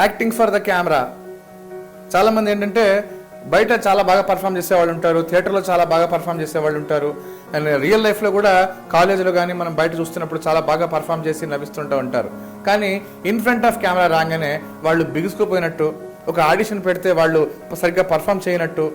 Acting for the camera. చాలామంది ఏంటంటే బయట చాలా బాగా పర్ఫామ్ చేసేవాళ్ళు ఉంటారు, థియేటర్లో చాలా బాగా పర్ఫామ్ చేసేవాళ్ళు ఉంటారు, అండ్ రియల్ లైఫ్లో కూడా కాలేజీలో కానీ మనం బయట చూస్తున్నప్పుడు చాలా బాగా పర్ఫామ్ చేసి నవ్విస్తుంటూ ఉంటారు. కానీ ఇన్ ఫ్రంట్ ఆఫ్ కెమెరా రాగానే వాళ్ళు బిగుసుకుపోయినట్టు, ఒక ఆడిషన్ పెడితే వాళ్ళు సరిగ్గా పర్ఫామ్ చేయనట్టు,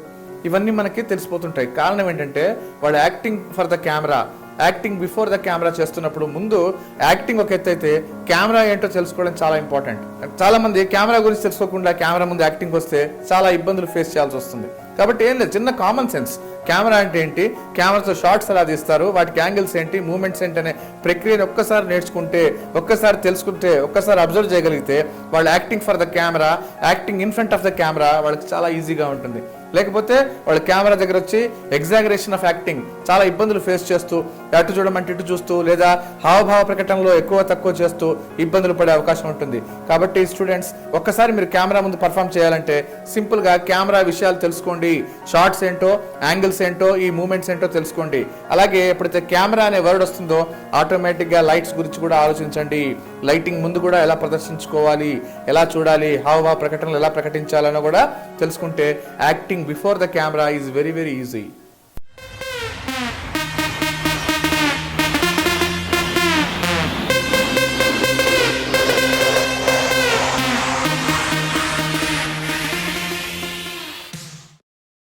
ఇవన్నీ మనకి తెలిసిపోతుంటాయి. కారణం ఏంటంటే వాళ్ళు acting for the camera, acting before the camera చేస్తున్నప్పుడు ముందు యాక్టింగ్ ఒక ఎత్తు అయితే కెమెరా ఏంటో తెలుసుకోవడం చాలా ఇంపార్టెంట్. చాలా మంది కెమెరా గురించి తెలుసుకోకుండా కెమెరా ముందు యాక్టింగ్ వస్తే చాలా ఇబ్బందులు ఫేస్ చేయాల్సి వస్తుంది. కాబట్టి ఏం లేదు, చిన్న కామన్ సెన్స్, కెమెరా అంటే ఏంటి, కెమెరాతో షార్ట్స్ ఎలా తీస్తారు, వాటికి యాంగిల్స్ ఏంటి, మూమెంట్స్ ఏంటి అనే ప్రక్రియను ఒక్కసారి నేర్చుకుంటే, ఒక్కసారి తెలుసుకుంటే, ఒక్కసారి అబ్జర్వ్ చేయగలిగితే వాళ్ళు acting for the camera, acting in front of the camera వాళ్ళకి చాలా ఈజీగా ఉంటుంది. లేకపోతే వాళ్ళు కెమెరా దగ్గర వచ్చి ఎగ్జాగరేషన్ ఆఫ్ యాక్టింగ్ చాలా ఇబ్బందులు ఫేస్ చేస్తూ, అటు చూడమంటే ఇటు చూస్తూ, లేదా హావభావ ప్రకటనలో ఎక్కువ తక్కువ చేస్తూ ఇబ్బందులు పడే అవకాశం ఉంటుంది. కాబట్టి స్టూడెంట్స్, ఒక్కసారి మీరు కెమెరా ముందు పర్ఫామ్ చేయాలంటే సింపుల్గా కెమెరా విషయాలు తెలుసుకోండి, షార్ట్స్ ఏంటో, యాంగిల్స్ ఏంటో, ఈ మూమెంట్స్ ఏంటో తెలుసుకోండి. అలాగే ఎప్పుడైతే కెమెరా అనే వర్డ్ వస్తుందో ఆటోమేటిక్గా లైట్స్ గురించి కూడా ఆలోచించండి. లైటింగ్ ముందు కూడా ఎలా ప్రదర్శించుకోవాలి, ఎలా చూడాలి, హావభావ ప్రకటనలు ఎలా ప్రకటించాలనో కూడా తెలుసుకుంటే acting before the camera is very very easy.